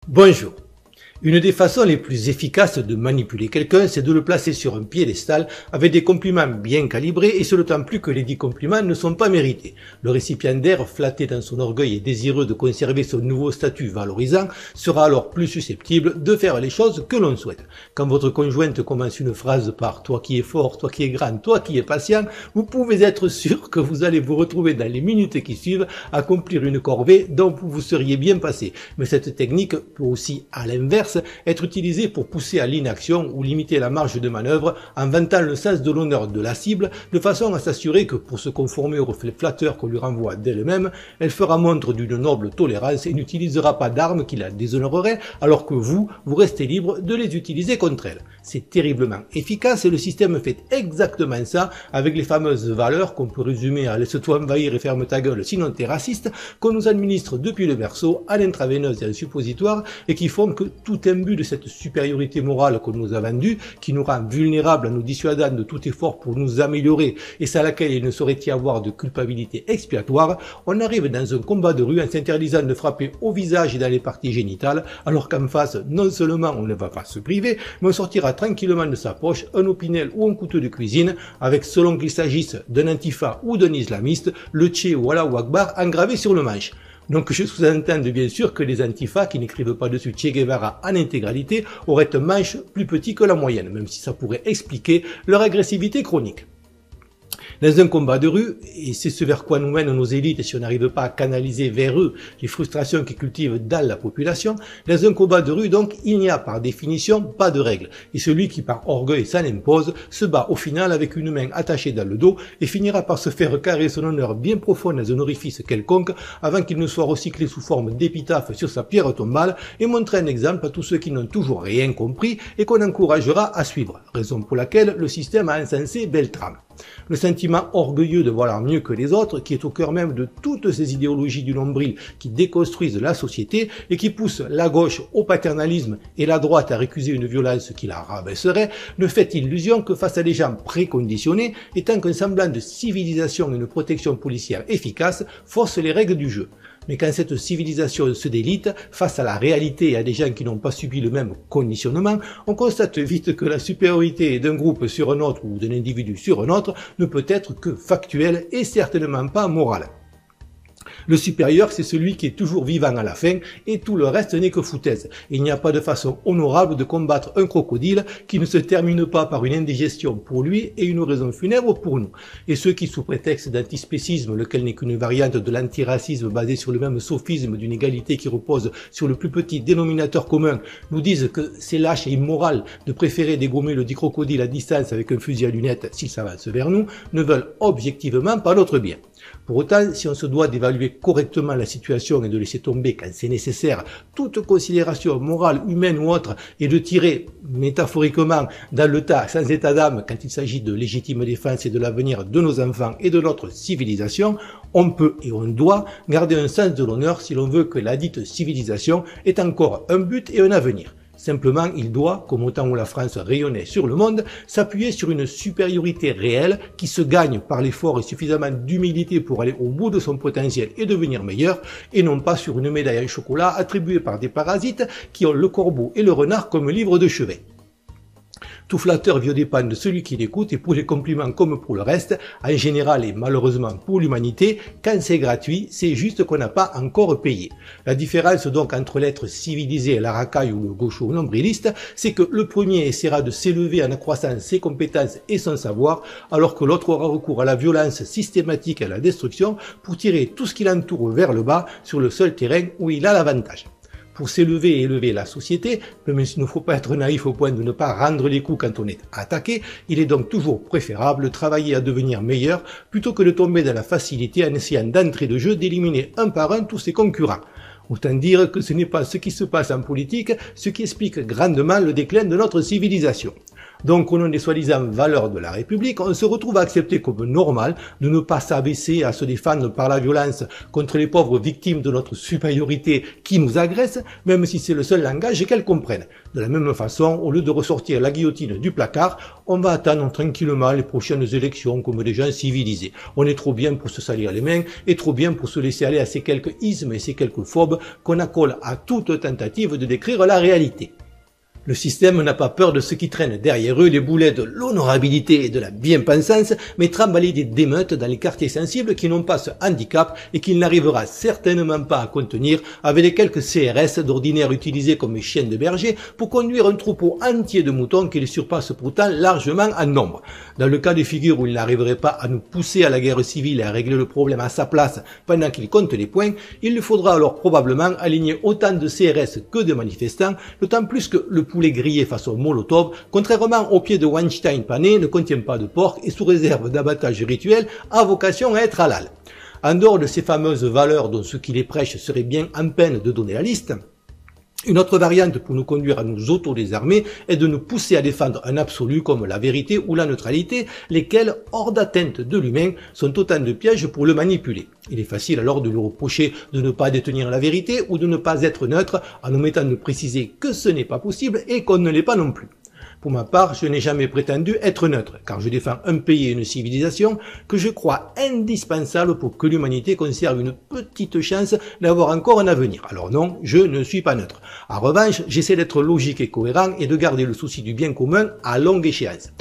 Bonjour. Une des façons les plus efficaces de manipuler quelqu'un, c'est de le placer sur un piédestal avec des compliments bien calibrés et ce d'autant plus que les dits compliments ne sont pas mérités. Le récipiendaire, flatté dans son orgueil et désireux de conserver son nouveau statut valorisant, sera alors plus susceptible de faire les choses que l'on souhaite. Quand votre conjointe commence une phrase par « toi qui es fort, toi qui es grand, toi qui es patient », vous pouvez être sûr que vous allez vous retrouver dans les minutes qui suivent à accomplir une corvée dont vous vous seriez bien passé. Mais cette technique peut aussi, à l'inverse, être utilisé pour pousser à l'inaction ou limiter la marge de manœuvre en vantant le sens de l'honneur de la cible de façon à s'assurer que pour se conformer au reflet flatteur qu'on lui renvoie d'elle-même, elle fera montre d'une noble tolérance et n'utilisera pas d'armes qui la déshonoreraient alors que vous restez libre de les utiliser contre elle. C'est terriblement efficace et le système fait exactement ça avec les fameuses valeurs qu'on peut résumer à laisse-toi envahir et ferme ta gueule sinon t'es raciste qu'on nous administre depuis le berceau à l'intraveineuse et à un suppositoire et qui font que tout imbu de cette supériorité morale qu'on nous a vendue, qui nous rend vulnérables en nous dissuadant de tout effort pour nous améliorer et sans laquelle il ne saurait y avoir de culpabilité expiatoire, on arrive dans un combat de rue en s'interdisant de frapper au visage et dans les parties génitales, alors qu'en face, non seulement on ne va pas se priver, mais on sortira tranquillement de sa poche un opinel ou un couteau de cuisine avec, selon qu'il s'agisse d'un antifa ou d'un islamiste, le Tché ou Allahu Akbar engravé sur le manche. Donc je sous-entends bien sûr que les antifas qui n'écrivent pas dessus Che Guevara en intégralité auraient un manche plus petit que la moyenne, même si ça pourrait expliquer leur agressivité chronique. Dans un combat de rue, et c'est ce vers quoi nous mènent nos élites si on n'arrive pas à canaliser vers eux les frustrations qu'ils cultivent dans la population, dans un combat de rue donc, il n'y a par définition pas de règles. Et celui qui par orgueil s'en impose se bat au final avec une main attachée dans le dos et finira par se faire carrer son honneur bien profond dans un orifice quelconque avant qu'il ne soit recyclé sous forme d'épitaphe sur sa pierre tombale et montrer un exemple à tous ceux qui n'ont toujours rien compris et qu'on encouragera à suivre. Raison pour laquelle le système a encensé Beltrame. Le sentiment orgueilleux de valoir mieux que les autres, qui est au cœur même de toutes ces idéologies du nombril qui déconstruisent la société et qui poussent la gauche au paternalisme et la droite à récuser une violence qui la rabaisserait, ne fait illusion que face à des gens préconditionnés et tant qu'un semblant de civilisation et une protection policière efficace force les règles du jeu. Mais quand cette civilisation se délite, face à la réalité et à des gens qui n'ont pas subi le même conditionnement, on constate vite que la supériorité d'un groupe sur un autre ou d'un individu sur un autre ne peut être que factuelle et certainement pas morale. Le supérieur, c'est celui qui est toujours vivant à la fin et tout le reste n'est que foutaise. Il n'y a pas de façon honorable de combattre un crocodile qui ne se termine pas par une indigestion pour lui et une raison funèbre pour nous. Et ceux qui, sous prétexte d'antispécisme, lequel n'est qu'une variante de l'antiracisme basé sur le même sophisme d'une égalité qui repose sur le plus petit dénominateur commun, nous disent que c'est lâche et immoral de préférer dégommer le dit crocodile à distance avec un fusil à lunettes s'il s'avance vers nous, ne veulent objectivement pas notre bien. Pour autant, si on se doit d'évaluer correctement la situation et de laisser tomber, quand c'est nécessaire, toute considération morale, humaine ou autre, et de tirer, métaphoriquement, dans le tas, sans état d'âme, quand il s'agit de légitime défense et de l'avenir de nos enfants et de notre civilisation, on peut et on doit garder un sens de l'honneur si l'on veut que la dite civilisation ait encore un but et un avenir. Simplement, il doit, comme au temps où la France rayonnait sur le monde, s'appuyer sur une supériorité réelle qui se gagne par l'effort et suffisamment d'humilité pour aller au bout de son potentiel et devenir meilleur, et non pas sur une médaille en chocolat attribuée par des parasites qui ont le corbeau et le renard comme livre de chevet. Tout flatteur vieux dépend de celui qui l'écoute et pour les compliments comme pour le reste, en général et malheureusement pour l'humanité, quand c'est gratuit, c'est juste qu'on n'a pas encore payé. La différence donc entre l'être civilisé, la racaille ou le gaucho nombriliste, c'est que le premier essaiera de s'élever en accroissant ses compétences et son savoir, alors que l'autre aura recours à la violence systématique et à la destruction pour tirer tout ce qui l'entoure vers le bas sur le seul terrain où il a l'avantage. Pour s'élever et élever la société, même s'il ne faut pas être naïf au point de ne pas rendre les coups quand on est attaqué, il est donc toujours préférable de travailler à devenir meilleur plutôt que de tomber dans la facilité en essayant d'entrée de jeu d'éliminer un par un tous ses concurrents. Autant dire que ce n'est pas ce qui se passe en politique, ce qui explique grandement le déclin de notre civilisation. Donc au nom des soi-disant valeurs de la République, on se retrouve à accepter comme normal de ne pas s'abaisser à se défendre par la violence contre les pauvres victimes de notre supériorité qui nous agressent, même si c'est le seul langage qu'elles comprennent. De la même façon, au lieu de ressortir la guillotine du placard, on va attendre tranquillement les prochaines élections comme des gens civilisés. On est trop bien pour se salir les mains et trop bien pour se laisser aller à ces quelques ismes et ces quelques phobes qu'on accole à toute tentative de décrire la réalité. Le système n'a pas peur de ceux qui traînent derrière eux les boulets de l'honorabilité et de la bien-pensance, mais trimballer des démeutes dans les quartiers sensibles qui n'ont pas ce handicap et qu'il n'arrivera certainement pas à contenir avec les quelques CRS d'ordinaire utilisés comme chiens de berger pour conduire un troupeau entier de moutons qui les surpasse pourtant largement en nombre. Dans le cas de figure où il n'arriverait pas à nous pousser à la guerre civile et à régler le problème à sa place pendant qu'il compte les points, il lui faudra alors probablement aligner autant de CRS que de manifestants, d'autant plus que le poulet grillé façon Molotov, contrairement au pied de Weinstein pané, ne contient pas de porc et sous réserve d'abattage rituel, a vocation à être halal. En dehors de ces fameuses valeurs dont ceux qui les prêchent seraient bien en peine de donner la liste, une autre variante pour nous conduire à nous auto-désarmer est de nous pousser à défendre un absolu comme la vérité ou la neutralité, lesquels, hors d'atteinte de l'humain, sont autant de pièges pour le manipuler. Il est facile alors de lui reprocher de ne pas détenir la vérité ou de ne pas être neutre en omettant de préciser que ce n'est pas possible et qu'on ne l'est pas non plus. Pour ma part, je n'ai jamais prétendu être neutre, car je défends un pays et une civilisation que je crois indispensable pour que l'humanité conserve une petite chance d'avoir encore un avenir. Alors non, je ne suis pas neutre. En revanche, j'essaie d'être logique et cohérent et de garder le souci du bien commun à longue échéance.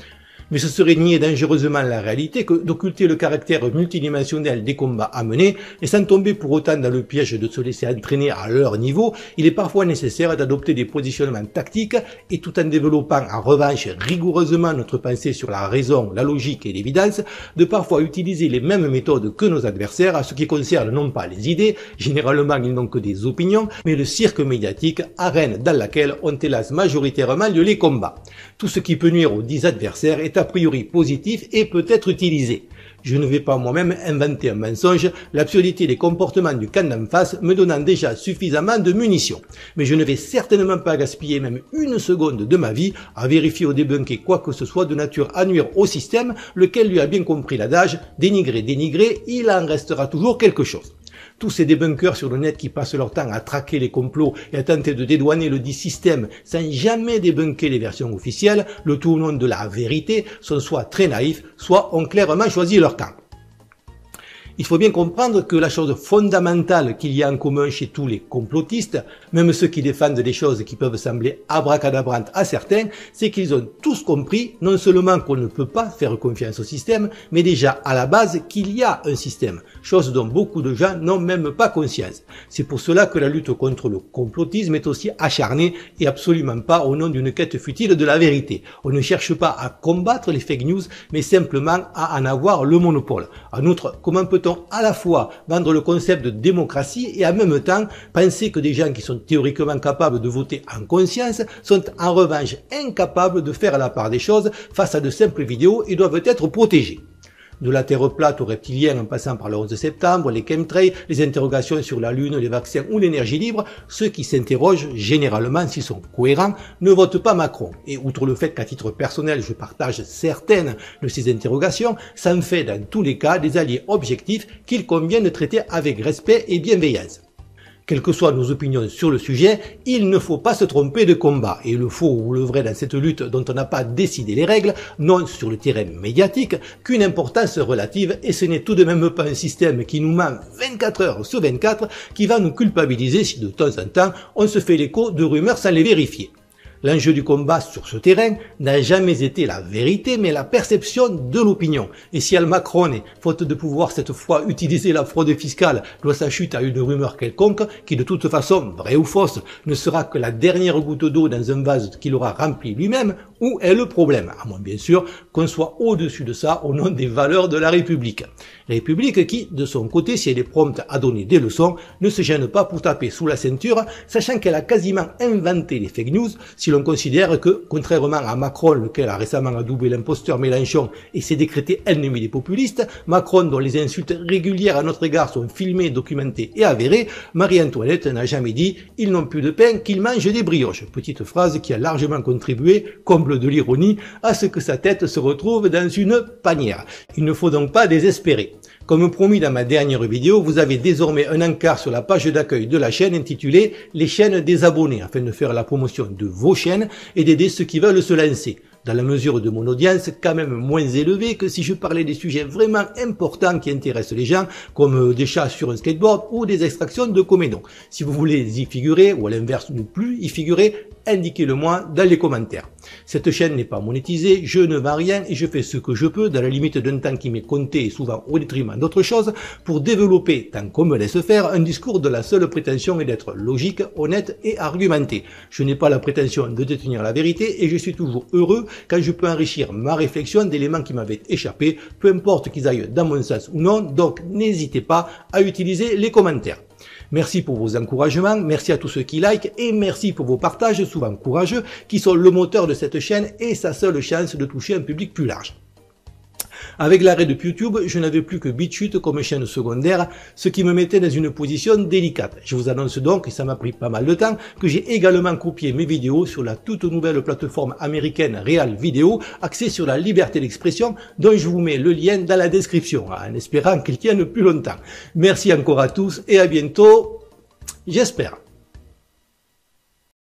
Mais ce serait nier dangereusement la réalité que d'occulter le caractère multidimensionnel des combats à mener, et sans tomber pour autant dans le piège de se laisser entraîner à leur niveau, il est parfois nécessaire d'adopter des positionnements tactiques, et tout en développant en revanche rigoureusement notre pensée sur la raison, la logique et l'évidence, de parfois utiliser les mêmes méthodes que nos adversaires à ce qui concerne non pas les idées, généralement ils n'ont que des opinions, mais le cirque médiatique, arène dans laquelle on hélas majoritairement lieu les combats. Tout ce qui peut nuire aux 10 adversaires est a priori positif et peut être utilisé. Je ne vais pas moi-même inventer un mensonge, l'absurdité des comportements du camp d'en face me donnant déjà suffisamment de munitions. Mais je ne vais certainement pas gaspiller même une seconde de ma vie à vérifier ou débunker quoi que ce soit de nature à nuire au système, lequel lui a bien compris l'adage, dénigrer, il en restera toujours quelque chose. Tous ces débunkers sur le net qui passent leur temps à traquer les complots et à tenter de dédouaner le dit système sans jamais débunker les versions officielles, le tout au nom de la vérité, sont soit très naïfs, soit ont clairement choisi leur camp. Il faut bien comprendre que la chose fondamentale qu'il y a en commun chez tous les complotistes, même ceux qui défendent des choses qui peuvent sembler abracadabrantes à certains, c'est qu'ils ont tous compris non seulement qu'on ne peut pas faire confiance au système, mais déjà à la base qu'il y a un système, chose dont beaucoup de gens n'ont même pas conscience. C'est pour cela que la lutte contre le complotisme est aussi acharnée et absolument pas au nom d'une quête futile de la vérité. On ne cherche pas à combattre les fake news, mais simplement à en avoir le monopole. En outre, comment peut-on à la fois vendre le concept de démocratie et en même temps penser que des gens qui sont théoriquement capables de voter en conscience sont en revanche incapables de faire la part des choses face à de simples vidéos et doivent être protégés. De la Terre plate aux reptiliens en passant par le 11 septembre, les chemtrails, les interrogations sur la Lune, les vaccins ou l'énergie libre, ceux qui s'interrogent, généralement s'ils sont cohérents, ne votent pas Macron. Et outre le fait qu'à titre personnel je partage certaines de ces interrogations, ça me fait dans tous les cas des alliés objectifs qu'il convient de traiter avec respect et bienveillance. Quelles que soient nos opinions sur le sujet, il ne faut pas se tromper de combat. Et le faux ou le vrai dans cette lutte dont on n'a pas décidé les règles, non sur le terrain médiatique, qu'une importance relative, et ce n'est tout de même pas un système qui nous ment 24 heures sur 24 qui va nous culpabiliser si de temps en temps on se fait l'écho de rumeurs sans les vérifier. L'enjeu du combat sur ce terrain n'a jamais été la vérité, mais la perception de l'opinion. Et si Al Macron, faute de pouvoir cette fois utiliser la fraude fiscale, doit sa chute à une rumeur quelconque, qui de toute façon, vraie ou fausse, ne sera que la dernière goutte d'eau dans un vase qu'il aura rempli lui-même, où est le problème? À moins bien sûr qu'on soit au-dessus de ça au nom des valeurs de la République. République qui, de son côté, si elle est prompte à donner des leçons, ne se gêne pas pour taper sous la ceinture, sachant qu'elle a quasiment inventé les fake news, si l'on considère que, contrairement à Macron, lequel a récemment adoubé l'imposteur Mélenchon et s'est décrété ennemi des populistes, Macron dont les insultes régulières à notre égard sont filmées, documentées et avérées, Marie-Antoinette n'a jamais dit « ils n'ont plus de pain, qu'ils mangent des brioches ». Petite phrase qui a largement contribué, comble de l'ironie, à ce que sa tête se retrouve dans une panière. Il ne faut donc pas désespérer. Comme promis dans ma dernière vidéo, vous avez désormais un encart sur la page d'accueil de la chaîne intitulé « Les chaînes des abonnés » afin de faire la promotion de vos chaînes et d'aider ceux qui veulent se lancer. Dans la mesure de mon audience, quand même moins élevée que si je parlais des sujets vraiment importants qui intéressent les gens, comme des chats sur un skateboard ou des extractions de comédons. Si vous voulez y figurer, ou à l'inverse ne plus y figurer, indiquez-le moi dans les commentaires. Cette chaîne n'est pas monétisée, je ne vends rien et je fais ce que je peux, dans la limite d'un temps qui m'est compté et souvent au détriment d'autres choses, pour développer, tant qu'on me laisse faire, un discours de la seule prétention est d'être logique, honnête et argumenté. Je n'ai pas la prétention de détenir la vérité et je suis toujours heureux quand je peux enrichir ma réflexion d'éléments qui m'avaient échappé, peu importe qu'ils aillent dans mon sens ou non, donc n'hésitez pas à utiliser les commentaires. Merci pour vos encouragements, merci à tous ceux qui likent et merci pour vos partages souvent courageux qui sont le moteur de cette chaîne et sa seule chance de toucher un public plus large. Avec l'arrêt de YouTube, je n'avais plus que BitChute comme chaîne secondaire, ce qui me mettait dans une position délicate. Je vous annonce donc, et ça m'a pris pas mal de temps, que j'ai également copié mes vidéos sur la toute nouvelle plateforme américaine Real Video, axée sur la liberté d'expression, dont je vous mets le lien dans la description, en espérant qu'elle tienne plus longtemps. Merci encore à tous et à bientôt, j'espère.